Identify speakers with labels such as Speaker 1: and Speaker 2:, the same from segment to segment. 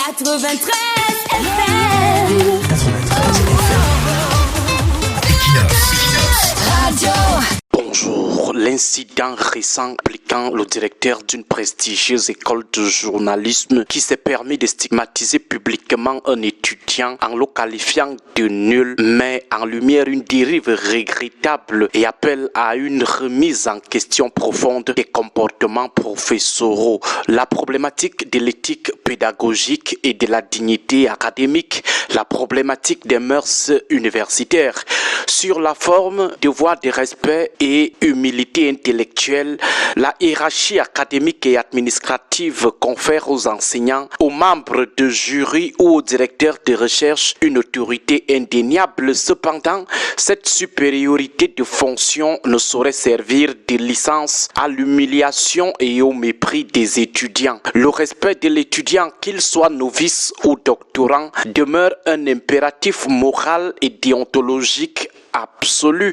Speaker 1: 93 FM.
Speaker 2: 93 Equinox
Speaker 1: Radio.
Speaker 3: Bonjour. L'incident récent impliquant le directeur d'une prestigieuse école de journalisme qui s'est permis de stigmatiser publiquement un étudiant en le qualifiant de nul met en lumière une dérive regrettable et appelle à une remise en question profonde des comportements professoraux. La problématique de l'éthique pédagogique et de la dignité académique, la problématique des mœurs universitaires. Sur la forme, devoir de respect et humilité intellectuelle, la hiérarchie académique et administrative confère aux enseignants, aux membres de jury ou aux directeurs de recherche une autorité indéniable. Cependant, cette supériorité de fonction ne saurait servir de licence à l'humiliation et au mépris des étudiants. Le respect de l'étudiant, qu'il soit novice ou doctorant, demeure un impératif moral et déontologique absolu.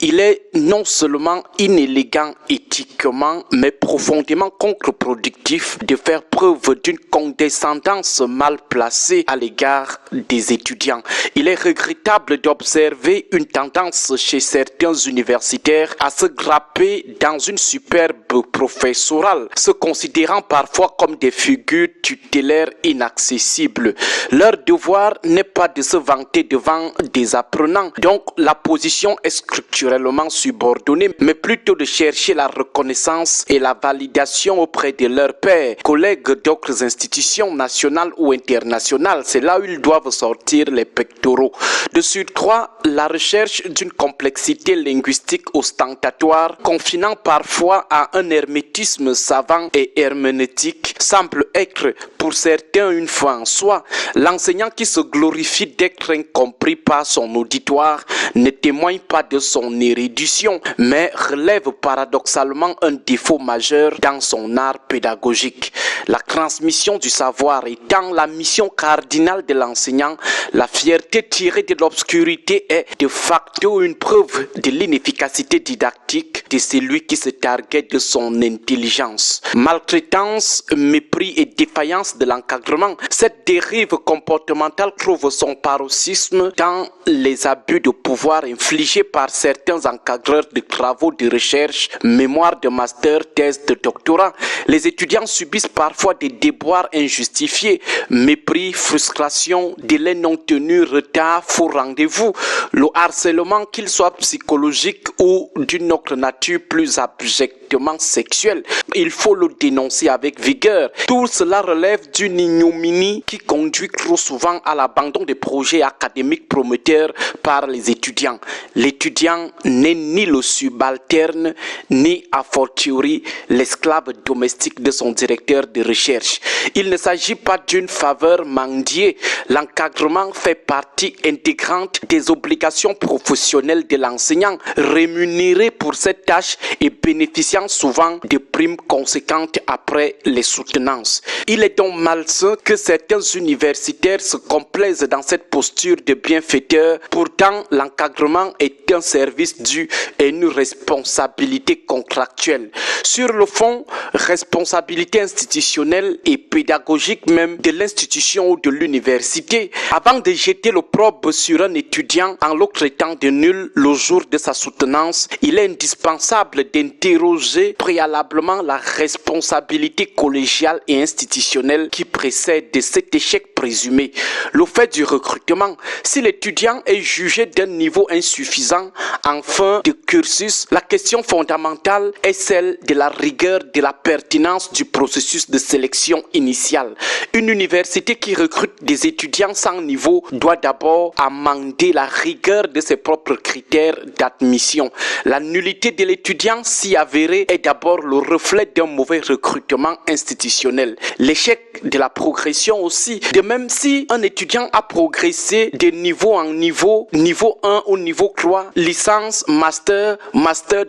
Speaker 3: Il est non seulement inélégant éthiquement, mais profondément contre-productif de faire preuve d'une condescendance mal placée à l'égard des étudiants. Il est regrettable d'observer une tendance chez certains universitaires à se grapper dans une superbe professorale, se considérant parfois comme des figures tutélaires inaccessibles. Leur devoir n'est pas de se vanter devant des apprenants, donc la position est structurellement subordonnée, mais plutôt de chercher la reconnaissance et la validation auprès de leurs pairs, collègues d'autres institutions nationales ou internationales. C'est là où ils doivent sortir les pectoraux. De surcroît, la recherche d'une complexité linguistique ostentatoire, confinant parfois à un hermétisme savant et herméneutique, semble être pour certains une fin en soi. L'enseignant qui se glorifie d'être incompris par son auditoire ne témoigne pas de son érudition, mais relève paradoxalement un défaut majeur dans son art pédagogique. La transmission du savoir étant la mission cardinale de l'enseignant, la fierté tirée de l'obscurité est de facto une preuve de l'inefficacité didactique de celui qui se targuait de son intelligence. Maltraitance, mépris et défaillance de l'encadrement, cette dérive comportementale trouve son paroxysme dans les abus de pouvoir infligés par certains encadreurs de travaux de recherche, mémoires de master, thèses de doctorat. Les étudiants subissent parfois des déboires injustifiés, mépris, frustration, délais non tenus, retard, faux rendez-vous. Le harcèlement, qu'il soit psychologique ou d'une autre nature plus abjectement sexuelle, il faut le dénoncer avec vigueur. Tout cela relève d'une ignominie qui conduit trop souvent à l'abandon des projets académiques prometteurs par les étudiants. L'étudiant n'est ni le subalterne, ni a fortiori l'esclave domestique de son directeur de recherche. Il ne s'agit pas d'une faveur mendiée. L'encadrement fait partie intégrante des obligations professionnelles de l'enseignant, rémunéré pour cette tâche et bénéficiant souvent de primes conséquentes après les soutenances. Il est donc malsain que certains universitaires se complaisent dans cette posture de bienfaiteur. Pourtant, l'encadrement est un service dû et une responsabilité contractuelle. Sur le fond, responsabilité institutionnelle et pédagogique même de l'institution ou de l'université. Avant de jeter l'opprobre sur un étudiant en le traitant de nul le jour de sa soutenance, il est indispensable d'interroger préalablement la responsabilité collégiale et institutionnelle qui précède de cet échec présumé. Le fait du recrutement, si l'étudiant est jugé d'un niveau insuffisant en fin de cursus, la question fondamentale est celle de la rigueur, de la pertinence du processus de sélection initiale. Une université qui recrute des étudiants sans niveau doit d'abord amender la rigueur de ses propres critères d'admission. La nullité de l'étudiant, si avérée, est d'abord le reflet d'un mauvais recrutement institutionnel. L'échec de la progression aussi, de même si un étudiant a progressé de niveau en niveau, niveau 1 au niveau 3, licence, master,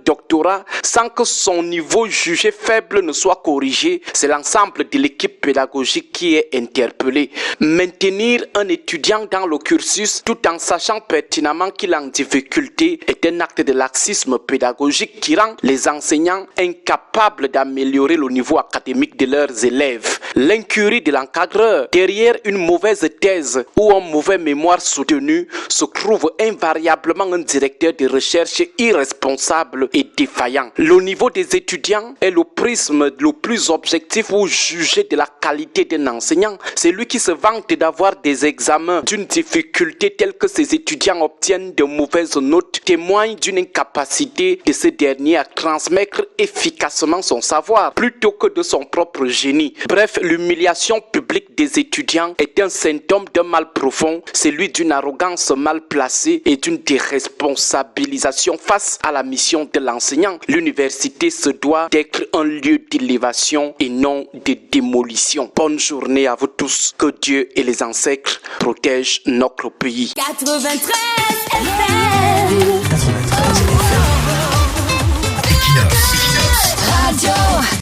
Speaker 3: doctorat, sans que son niveau jugé faible ne soit corrigé, c'est l'ensemble de l'équipe pédagogique qui est interpellée. Maintenir un étudiant dans le cursus tout en sachant pertinemment qu'il est en difficulté est un acte de laxisme pédagogique qui rend les enseignants enseignants incapables d'améliorer le niveau académique de leurs élèves. L'incurie de l'encadreur derrière une mauvaise thèse ou un mauvais mémoire soutenu se trouve invariablement un directeur de recherche irresponsable et défaillant. Le niveau des étudiants est le prisme le plus objectif pour juger de la qualité d'un enseignant. C'est lui qui se vante d'avoir des examens d'une difficulté telle que ses étudiants obtiennent de mauvaises notes, témoigne d'une incapacité de ce dernier à transmettre efficacement son savoir plutôt que de son propre génie. Bref, l'humiliation publique des étudiants est un symptôme d'un mal profond, celui d'une arrogance mal placée et d'une déresponsabilisation face à la mission de l'enseignant. L'université se doit d'être un lieu d'élévation et non de démolition. Bonne journée à vous tous. Que Dieu et les ancêtres protègent notre pays.
Speaker 1: 93 FM.
Speaker 2: 93 FM. Equinox. Radio.